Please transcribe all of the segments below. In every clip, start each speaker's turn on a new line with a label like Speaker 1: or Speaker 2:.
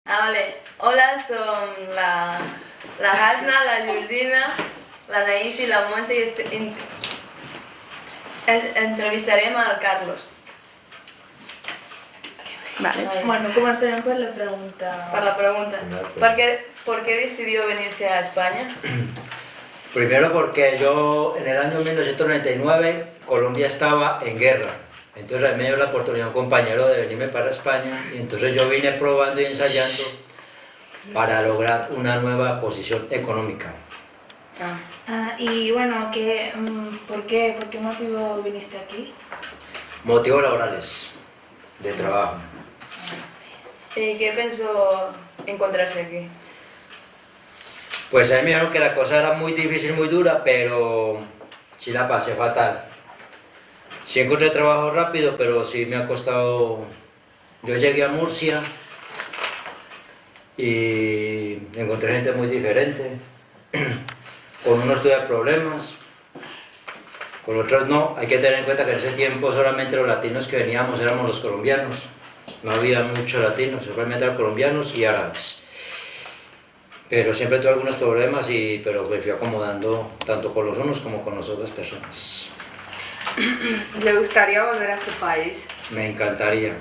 Speaker 1: Vale. Hola, son la Hasna, la Georgina, la Naís y la Monse y entrevistarem al Carlos.
Speaker 2: Vale.
Speaker 3: Bueno, començarem per la pregunta.
Speaker 1: Para la pregunta. ¿Por qué decidió venirse a España?
Speaker 4: Primero porque yo en el año 1999 Colombia estaba en guerra, entonces a mí me dio la oportunidad un compañero de venirme para España y entonces yo vine probando y ensayando para lograr una nueva posición económica.
Speaker 3: Y bueno, ¿por qué motivo viniste aquí?
Speaker 4: Motivos laborales, de trabajo.
Speaker 1: ¿Y qué pensó encontrarse aquí?
Speaker 4: Pues a mí me dijeron que la cosa era muy difícil, muy dura, pero sí la pasé fatal. Sí encontré trabajo rápido, pero sí me ha costado. Yo llegué a Murcia y encontré gente muy diferente. Con unos tuve problemas, con otros no. Hay que tener en cuenta que en ese tiempo solamente los latinos que veníamos éramos los colombianos. No había muchos latinos, simplemente eran colombianos y árabes. Pero siempre tuve algunos problemas, pero me fui acomodando tanto con los unos como con las otras personas.
Speaker 2: ¿Le gustaría volver a su país?
Speaker 4: Me encantaría.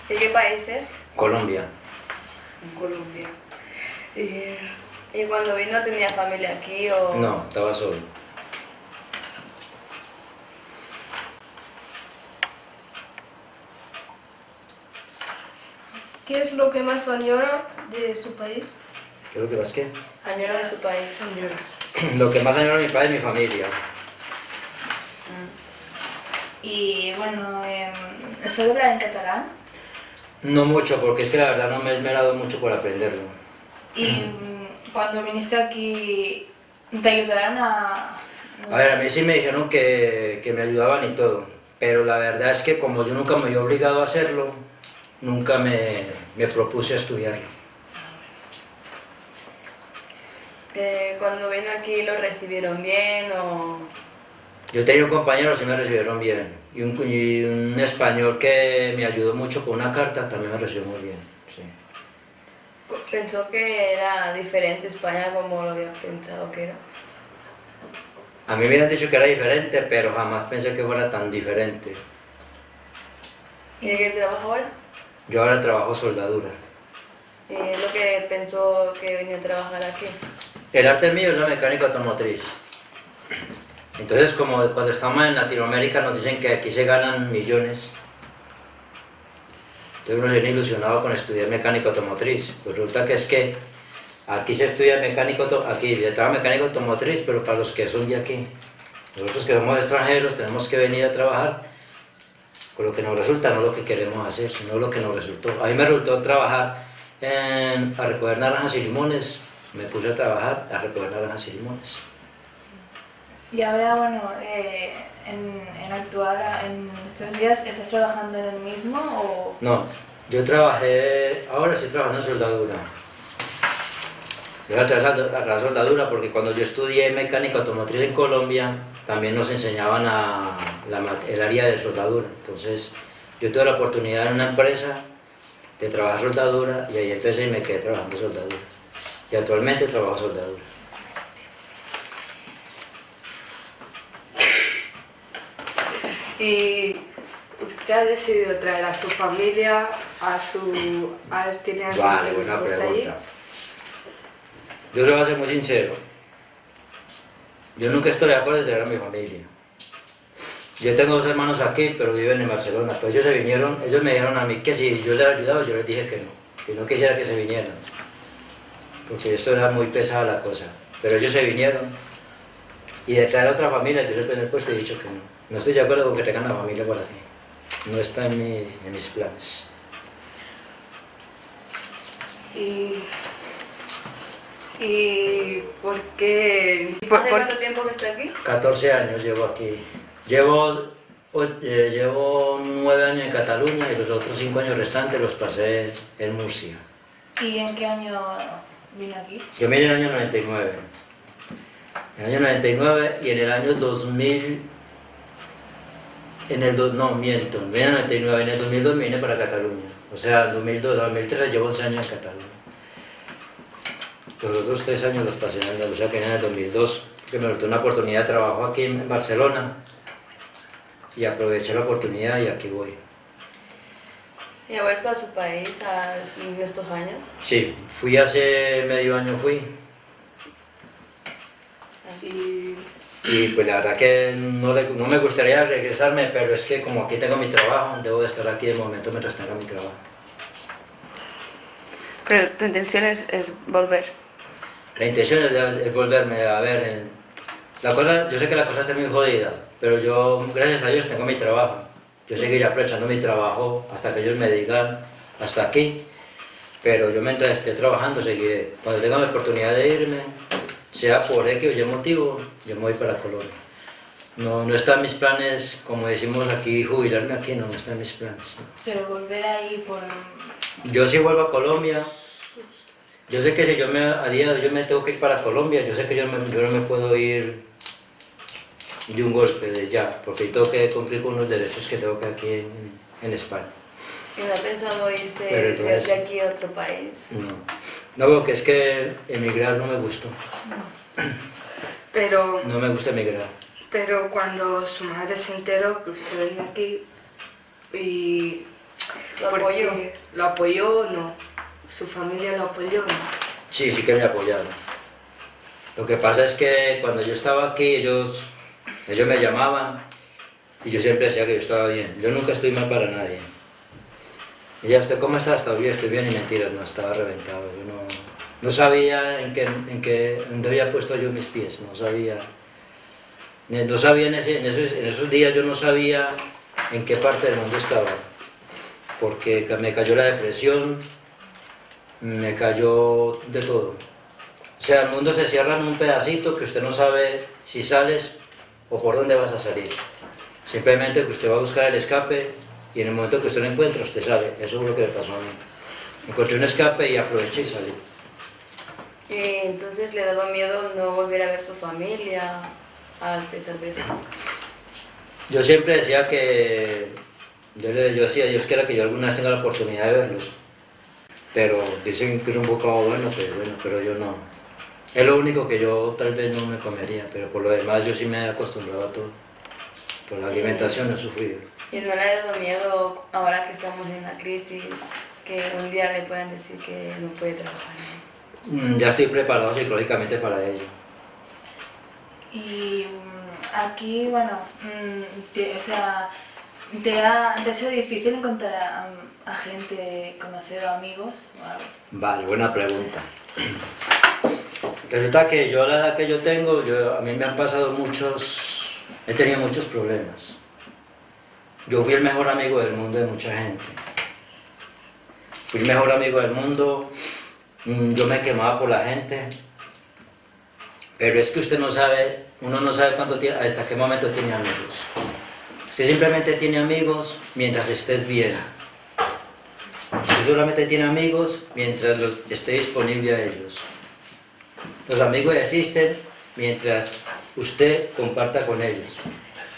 Speaker 1: ¿De qué país es?
Speaker 4: Colombia.
Speaker 1: Colombia. ¿Y cuando vino tenía familia aquí o...?
Speaker 4: No, estaba solo.
Speaker 5: ¿Qué es lo que más añora de su país?
Speaker 4: ¿Qué es lo que más que?
Speaker 1: Añora de su país.
Speaker 4: Lo que más añoro de mi país es mi familia.
Speaker 3: Y bueno, ¿sabe hablar en catalán?
Speaker 4: No mucho, porque es que la verdad no me he esmerado mucho por aprenderlo.
Speaker 3: Y cuando viniste aquí, ¿te ayudaron a...?
Speaker 4: A ver, a mí sí me dijeron que me ayudaban y todo, pero la verdad es que como yo nunca me había obligado a hacerlo, nunca me propuse a estudiarlo.
Speaker 1: Cuando vino aquí lo recibieron bien o...?
Speaker 4: Yo tenía un compañero, sí me recibieron bien, y un español que me ayudó mucho con una carta, también me recibió muy bien, sí.
Speaker 1: ¿Pensó que era diferente España como lo había pensado que era?
Speaker 4: A mí me habían dicho que era diferente, pero jamás pensé que fuera tan diferente.
Speaker 1: ¿Y de qué trabaja ahora?
Speaker 4: Yo ahora trabajo soldadura.
Speaker 1: ¿Y es lo que pensó que venía a trabajar aquí?
Speaker 4: El arte mío es la mecánica automotriz. Entonces, como cuando estamos en Latinoamérica nos dicen que aquí se ganan millones, entonces uno se viene ilusionado con estudiar mecánica automotriz. Pues resulta que es que aquí se estudia aquí se trabaja mecánica automotriz, pero para los que son de aquí. Nosotros que somos extranjeros tenemos que venir a trabajar con lo que nos resulta, no lo que queremos hacer, sino lo que nos resultó. A mí me resultó trabajar a recoger naranjas y limones, me puse a trabajar a recoger naranjas y limones.
Speaker 3: Y ahora, bueno, en estos días, ¿estás trabajando en el mismo o...?
Speaker 4: No, ahora estoy trabajando en soldadura. Yo voy a trabajar soldadura porque cuando yo estudié mecánica automotriz en Colombia, también nos enseñaban el área de soldadura. Entonces, yo tuve la oportunidad en una empresa de trabajar soldadura y ahí empecé y me quedé trabajando soldadura. Y actualmente trabajo soldadura.
Speaker 2: ¿Y usted ha decidido traer a su familia, tiene algún
Speaker 4: Vale, buena pregunta. Yo se voy a ser muy sincero. Yo nunca estoy de acuerdo de traer a mi familia. Yo tengo 2 hermanos aquí, pero viven en Barcelona. Pues ellos me dijeron a mí que si yo les había ayudado, yo les dije que no quisiera que se vinieran. Porque esto era muy pesada la cosa. Pero ellos se vinieron. Y de traer a otra familia, yo les he puesto y he dicho que no. No estoy de acuerdo con que tengan la familia por aquí. No está en mis planes.
Speaker 2: ¿Y por qué?
Speaker 1: ¿Hace cuánto tiempo que está aquí?
Speaker 4: 14 años llevo aquí. Llevo 9 años en Cataluña y los otros 5 años restantes los pasé en Murcia.
Speaker 3: ¿Y en qué año vino aquí?
Speaker 4: Yo vine en el año 99. En el año 99 y en el año 2000... no, miento, vine en el 99, en el 2002 vine para Cataluña. O sea, en 2002 a 2003 llevo 11 años en Cataluña. Los otros 3 años los pasé en Andalucía, o sea que en el 2002, que me tuve una oportunidad de trabajo aquí en Barcelona y aproveché la oportunidad y aquí voy.
Speaker 1: ¿Y ha vuelto a su país en estos años?
Speaker 4: Sí, fui hace medio año, fui. Y pues la verdad que no me gustaría regresarme, pero es que como aquí tengo mi trabajo, debo de estar aquí de momento mientras tenga mi trabajo.
Speaker 6: Pero tu intención es volver.
Speaker 4: La intención es volverme a ver. Yo sé que la cosa está muy jodida, pero yo, gracias a Dios, tengo mi trabajo. Yo seguiré aprovechando mi trabajo hasta que ellos me digan hasta aquí, pero yo mientras esté trabajando seguiré. Cuando tenga la oportunidad de irme, sea por X o Y motivo, yo me voy para Colombia. No están mis planes, como decimos aquí, jubilarme aquí, no están mis planes. No.
Speaker 3: Pero volver ahí por...
Speaker 4: Yo sí vuelvo a Colombia. Yo sé que si yo me tengo que ir para Colombia, yo sé que yo no me puedo ir de un golpe, de ya, porque tengo que cumplir con los derechos que tengo que aquí en España.
Speaker 1: ¿Y no ha pensado irse
Speaker 4: Entonces,
Speaker 1: de aquí a otro país?
Speaker 4: No, porque es que emigrar no me gustó.
Speaker 2: Pero,
Speaker 4: No me gusta emigrar.
Speaker 2: pero cuando su madre se enteró que usted venía aquí y...
Speaker 1: ¿Lo
Speaker 2: porque
Speaker 1: apoyó?
Speaker 2: ¿Lo apoyó o no? ¿Su familia lo apoyó o no?
Speaker 4: Sí que me apoyaron. Lo que pasa es que cuando yo estaba aquí, ellos me llamaban y yo siempre decía que yo estaba bien. Yo nunca estoy mal para nadie. Y ya, ¿usted cómo está? Estaba bien, estoy bien, y mentiras, no, estaba reventado. Yo no sabía dónde había puesto yo mis pies, no sabía. No sabía en esos días, yo no sabía en qué parte del mundo estaba. Porque me cayó la depresión, me cayó de todo. O sea, el mundo se cierra en un pedacito que usted no sabe si sales o por dónde vas a salir. Simplemente que usted va a buscar el escape y en el momento que usted lo encuentra, usted sale. Eso es lo que le pasó a mí. Encontré un escape y aproveché y salí.
Speaker 1: Y entonces le daba miedo no volver a ver su familia al pesar de eso.
Speaker 4: Yo siempre decía que... Yo decía, Dios quiera que yo alguna vez tenga la oportunidad de verlos. Pero dicen que es un bocado bueno, pero yo no. Es lo único que yo tal vez no me comería, pero por lo demás yo sí me he acostumbrado a todo. Por la alimentación he sufrido.
Speaker 1: ¿Y no le ha dado miedo ahora que estamos en la crisis, que un día le puedan decir que no puede trabajar?
Speaker 4: Ya estoy preparado psicológicamente para ello.
Speaker 3: Y aquí, bueno, o sea, ¿te ha hecho difícil encontrar a gente, conocer amigos o algo?
Speaker 4: Vale, buena pregunta. Resulta que yo a la edad que yo tengo, a mí me han pasado he tenido muchos problemas. Yo fui el mejor amigo del mundo de mucha gente. Fui el mejor amigo del mundo, yo me quemaba por la gente. Pero es que uno no sabe hasta qué momento tiene amigos. Usted simplemente tiene amigos mientras estés bien. Usted solamente tiene amigos mientras esté disponible a ellos. Los amigos existen mientras usted comparta con ellos.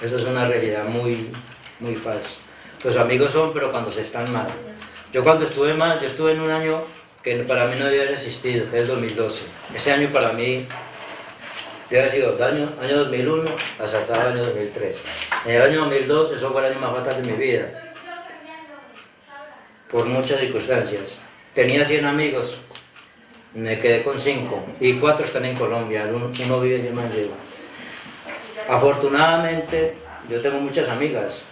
Speaker 4: Eso es una realidad muy, muy falsa. Los amigos son, pero cuando se están mal. Yo cuando estuve mal, yo estuve en un año que para mí no debía haber existido, que es 2012. Ese año para mí debe haber sido año 2001 hasta el año 2003. En el año 2002, eso fue el año más fatal de mi vida. Por muchas circunstancias. Tenía 100 amigos, me quedé con 5 y 4 están en Colombia, uno vive en Manlleva. Afortunadamente, yo tengo muchas amigas,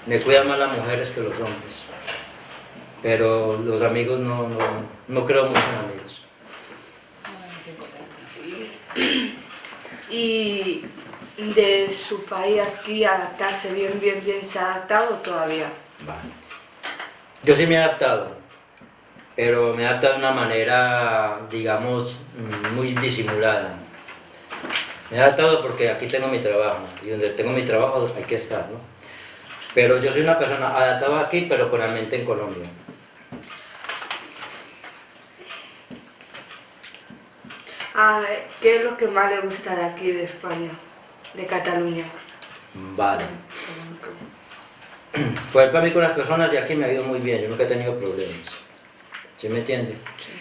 Speaker 4: me cuidan más las mujeres que los hombres, pero los amigos no creo mucho en amigos.
Speaker 2: Y de su país aquí adaptarse bien, ¿se ha adaptado todavía?
Speaker 4: Vale. Yo sí me he adaptado, pero me he adaptado de una manera, digamos, muy disimulada. Me he adaptado porque aquí tengo mi trabajo, y donde tengo mi trabajo hay que estar, ¿no? Pero yo soy una persona adaptada aquí, pero con la mente en Colombia.
Speaker 2: ¿Qué es lo que más le gusta de aquí, de España, de Cataluña?
Speaker 4: Vale. Por ejemplo, a mí con las personas de aquí me ha ido muy bien, yo nunca he tenido problemas. ¿Sí me entiende?
Speaker 3: Sí.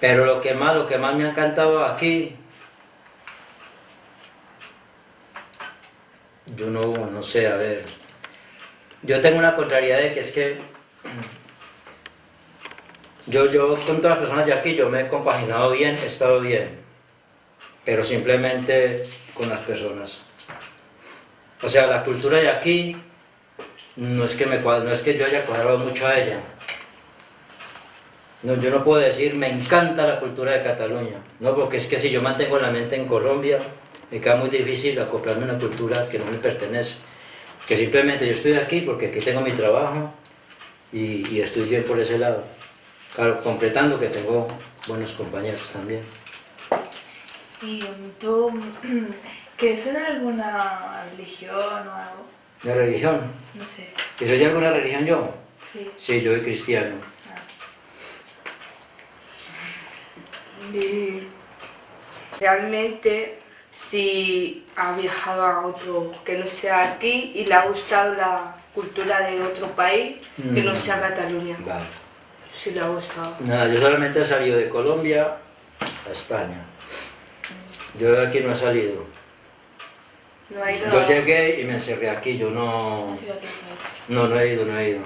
Speaker 4: Pero lo que más me ha encantado aquí, yo no sé, a ver. Yo tengo una contrariedad de que es que yo con todas las personas de aquí yo me he compaginado bien, he estado bien, pero simplemente con las personas. O sea, la cultura de aquí no es que yo haya cuadrado mucho a ella. No, yo no puedo decir me encanta la cultura de Cataluña, no, porque es que si yo mantengo la mente en Colombia, me queda muy difícil acoplarme a una cultura que no me pertenece. Que simplemente yo estoy aquí porque aquí tengo mi trabajo y estoy bien por ese lado. Claro, completando que tengo buenos compañeros también.
Speaker 3: ¿Y tú crees en alguna religión o algo?
Speaker 4: ¿La religión?
Speaker 3: No sé.
Speaker 4: ¿Que soy de alguna religión yo?
Speaker 3: Sí.
Speaker 4: Sí, yo soy cristiano.
Speaker 2: Y realmente, si ha viajado a otro que no sea aquí y le ha gustado la cultura de otro país, que no sea Cataluña,
Speaker 4: Vale.
Speaker 2: si le ha gustado.
Speaker 4: Nada, yo solamente he salido de Colombia a España. Yo de aquí no he salido.
Speaker 1: No ha ido.
Speaker 4: Yo llegué y me encerré aquí, yo no...
Speaker 3: ¿Has ido a otros países?
Speaker 4: No he ido.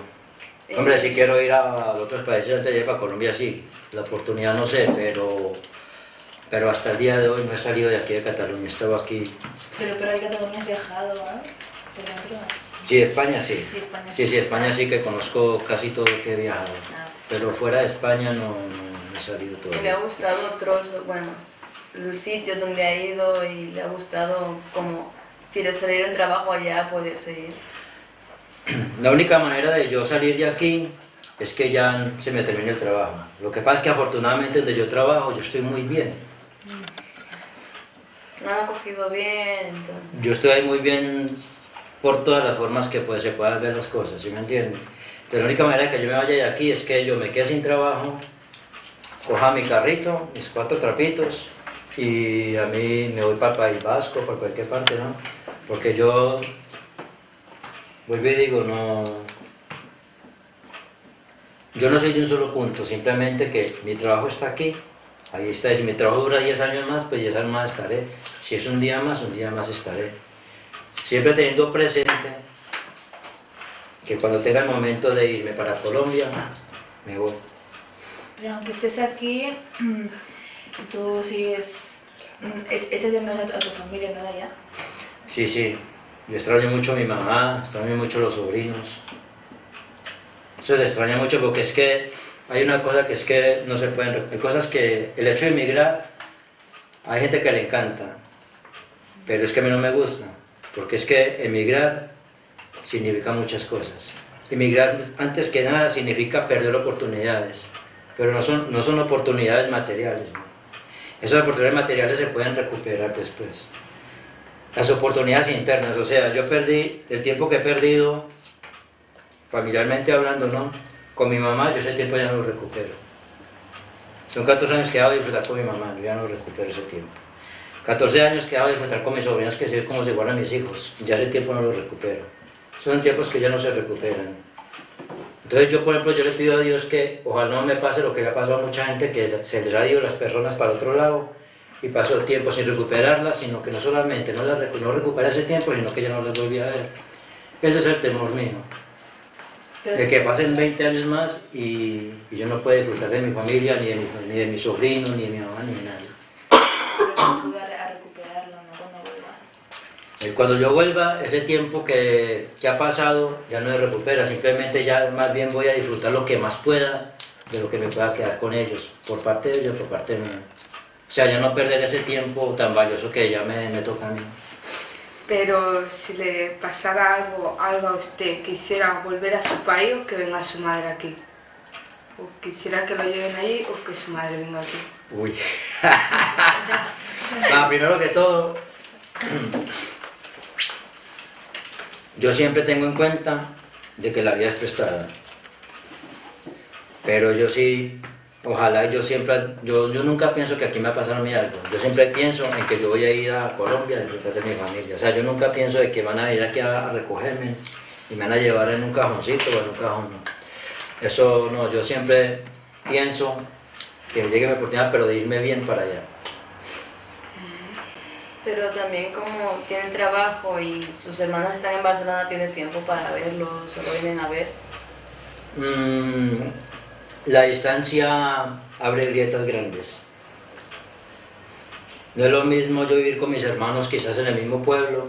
Speaker 4: Hombre, si quiero ir a otros países antes de ir para Colombia, sí. La oportunidad no sé, pero hasta el día de hoy no he salido de aquí de Cataluña, he estado aquí.
Speaker 3: Pero hay Cataluña has viajado, ¿no? Por dentro.
Speaker 4: Sí, España sí.
Speaker 3: Sí, España
Speaker 4: Sí, España sí que conozco casi todo lo que he viajado.
Speaker 3: Ah.
Speaker 4: Pero fuera de España no he salido
Speaker 1: Y le ha
Speaker 4: todavía.
Speaker 1: gustado otros, bueno, el sitio donde ha ido y le ha gustado como si le saliera un trabajo allá poder seguir.
Speaker 4: La única manera de yo salir de aquí es que ya se me termine el trabajo. Lo que pasa es que afortunadamente donde yo trabajo yo estoy muy bien.
Speaker 1: No han acogido bien, entonces.
Speaker 4: Yo estoy ahí muy bien por todas las formas que se puedan ver las cosas, ¿sí me entienden? Entonces la única manera de que yo me vaya de aquí es que yo me quede sin trabajo, coja mi carrito, mis 4 trapitos y a mí me voy para el País Vasco, para cualquier parte, ¿no? Porque yo, vuelvo y digo, yo no soy de un solo punto, simplemente que mi trabajo está aquí, ahí está, y si mi trabajo dura 10 años más, pues 10 años más estaré, si es un día más estaré. Siempre teniendo presente que cuando tenga el momento de irme para Colombia, me voy.
Speaker 3: Pero aunque estés aquí, tú sigues... echas de menos a tu familia, ¿no? Allá.
Speaker 4: Sí, yo extraño mucho a mi mamá, extraño mucho a los sobrinos. Eso se extraña mucho porque es que hay una cosa que es que no se pueden... Hay cosas que el hecho de emigrar, hay gente que le encanta, pero es que a mí no me gusta, porque es que emigrar significa muchas cosas. Emigrar antes que nada significa perder oportunidades, pero no son oportunidades materiales, ¿no? Esas oportunidades materiales se pueden recuperar después. Las oportunidades internas, o sea, yo perdí el tiempo que he perdido, familiarmente hablando, ¿no? Con mi mamá, yo ese tiempo ya no lo recupero. Son 14 años que he dado de disfrutar con mi mamá, yo ya no recupero ese tiempo. 14 años que he dado de disfrutar con mis sobrinos, que es como si fueran mis hijos, ya ese tiempo no lo recupero. Son tiempos que ya no se recuperan. Entonces yo, por ejemplo, yo le pido a Dios que ojalá no me pase lo que le ha pasado a mucha gente, que se les ha ido las personas para otro lado y pasó el tiempo sin recuperarlas, sino que no solamente no recupera ese tiempo, sino que ya no les volví a ver. Ese es el temor mío. De que pasen 20 años más y yo no pueda disfrutar de mi familia, ni de mi sobrino, ni de mi mamá, ni de nadie.
Speaker 3: Pero volver a recuperarlo, ¿no? Cuando vuelvas.
Speaker 4: Cuando yo vuelva, ese tiempo que ha pasado ya no se recupera, simplemente ya más bien voy a disfrutar lo que más pueda de lo que me pueda quedar con ellos, por parte de ellos, por parte mía. O sea, ya no perder ese tiempo tan valioso que ya me toca a mí.
Speaker 2: Pero si le pasara algo a usted, ¿quisiera volver a su país o que venga su madre aquí? ¿O quisiera que lo lleven allí o que su madre venga aquí?
Speaker 4: Uy. Primero que todo, yo siempre tengo en cuenta de que la vida es prestada. Pero yo sí, ojalá yo nunca pienso que aquí me va a pasar a mí algo. Yo siempre pienso en que yo voy a ir a Colombia a disfrutar de mi familia. O sea, yo nunca pienso de que van a ir aquí a recogerme, y me van a llevar en un cajoncito o en un cajón, no. Eso no, yo siempre pienso que me llegue mi oportunidad, pero de irme bien para allá.
Speaker 1: Pero también como tienen trabajo y sus hermanas están en Barcelona, tienen tiempo para verlos, solo vienen a ver.
Speaker 4: La distancia abre grietas grandes. No es lo mismo yo vivir con mis hermanos quizás en el mismo pueblo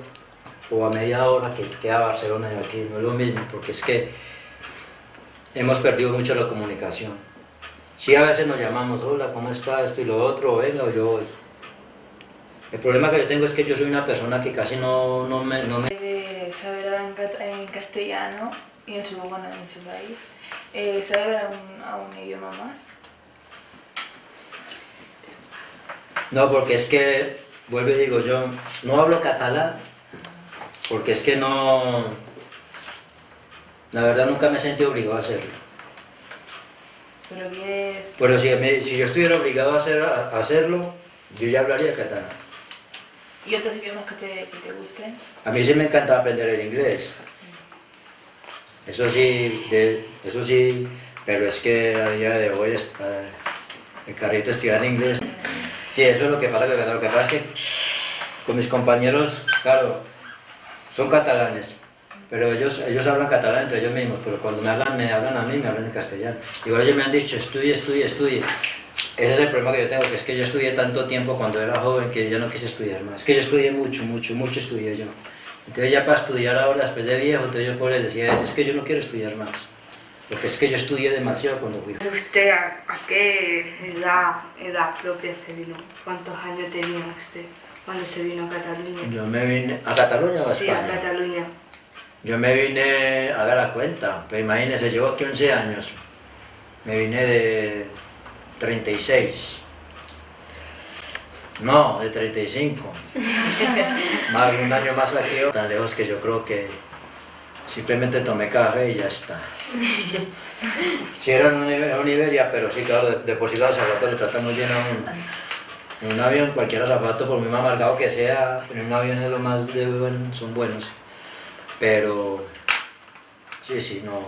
Speaker 4: o a media hora que queda Barcelona y aquí, no es lo mismo, porque es que hemos perdido mucho la comunicación. Sí, a veces nos llamamos, hola, ¿cómo está? Esto y lo otro, venga, o yo voy. El problema que yo tengo es que yo soy una persona que casi no me...
Speaker 3: De saber hablar en castellano y en su país, saber a un idioma más.
Speaker 4: No, porque es que, vuelvo y digo, yo no hablo catalán, porque es que no... La verdad nunca me he sentido obligado a hacerlo.
Speaker 3: Pero quieres...
Speaker 4: Pero si yo estuviera obligado a hacerlo, yo ya hablaría catalán.
Speaker 3: ¿Y otros idiomas que te gusten?
Speaker 4: A mí sí me encanta aprender el inglés. Eso sí, pero es que a día de hoy el carrito estudiar en inglés. Sí, eso es lo que pasa. Lo que pasa es que con mis compañeros, claro, son catalanes, pero ellos hablan catalán entre ellos mismos, pero cuando me hablan a mí, me hablan en castellano. Igual ellos me han dicho, estudie. Ese es el problema que yo tengo, que es que yo estudié tanto tiempo cuando era joven que ya no quise estudiar más. Es que yo estudié mucho estudié yo. Entonces ya para estudiar ahora, después de viejo, entonces yo les decía, es que yo no quiero estudiar más. Porque es que yo estudié demasiado cuando fui.
Speaker 2: ¿Usted a qué edad propia se vino? ¿Cuántos años tenía usted cuando se vino a Cataluña?
Speaker 4: Yo me vine a Cataluña o a
Speaker 2: Sí,
Speaker 4: España.
Speaker 2: a Cataluña.
Speaker 4: Yo me vine, haga la cuenta, pues imagínese, llevo aquí 11 años. Me vine de 36. No, de 35. Más un año más aquí, tan lejos que yo creo que simplemente tomé café y ya está. Sí, era en Iberia, pero sí, claro, de por sí los zapatos le tratan muy bien a uno. En un avión, cualquier zapato, por muy amargado que sea, en un avión es lo más de bueno, son buenos. Pero, sí, no.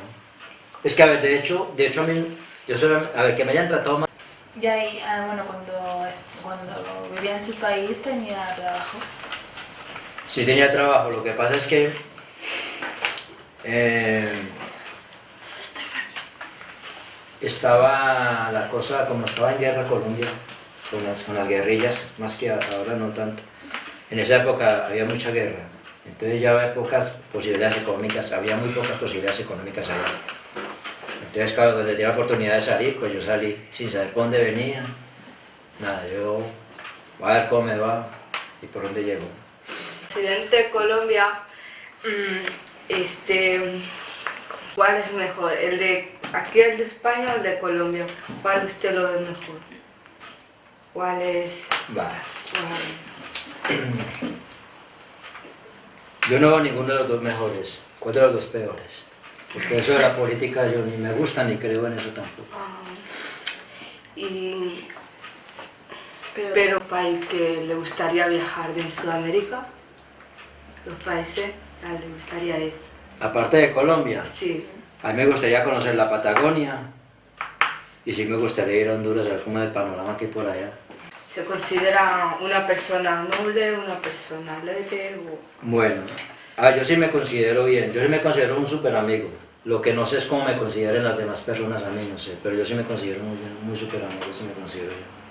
Speaker 4: Es que, a ver, de hecho a mí, yo solo, a ver, que me hayan tratado mal.
Speaker 3: Ya ahí, bueno, cuando vivía en su país tenía trabajo.
Speaker 4: Sí tenía trabajo, lo que pasa es que estaba la cosa, como estaba en guerra Colombia, con las guerrillas, más que ahora no tanto. En esa época había mucha guerra, entonces ya había pocas posibilidades económicas, había muy pocas posibilidades económicas allá. Entonces, claro, desde tenía la oportunidad de salir, pues yo salí sin saber por dónde venía. Nada, yo voy a ver cómo me va y por dónde llego.
Speaker 2: Presidente de Colombia, ¿cuál es mejor? ¿El de aquí, el de España o el de Colombia? ¿Cuál usted lo ve mejor? ¿Cuál es?
Speaker 4: Vale. Yo no veo ninguno de los dos mejores. ¿Cuál de los dos peores? Porque eso de la política yo ni me gusta ni creo en eso tampoco.
Speaker 2: Pero país que le gustaría viajar de Sudamérica, los países, le gustaría ir.
Speaker 4: Aparte de Colombia,
Speaker 2: Sí.
Speaker 4: a mí me gustaría conocer la Patagonia y sí me gustaría ir a Honduras a ver cómo es el panorama que hay por allá.
Speaker 2: ¿Se considera una persona noble, una persona alegre o...?
Speaker 4: Bueno, yo sí me considero bien, yo sí me considero un súper amigo. Lo que no sé es cómo me consideren las demás personas a mí, no sé, pero yo sí me considero muy súper amigo, sí me considero bien.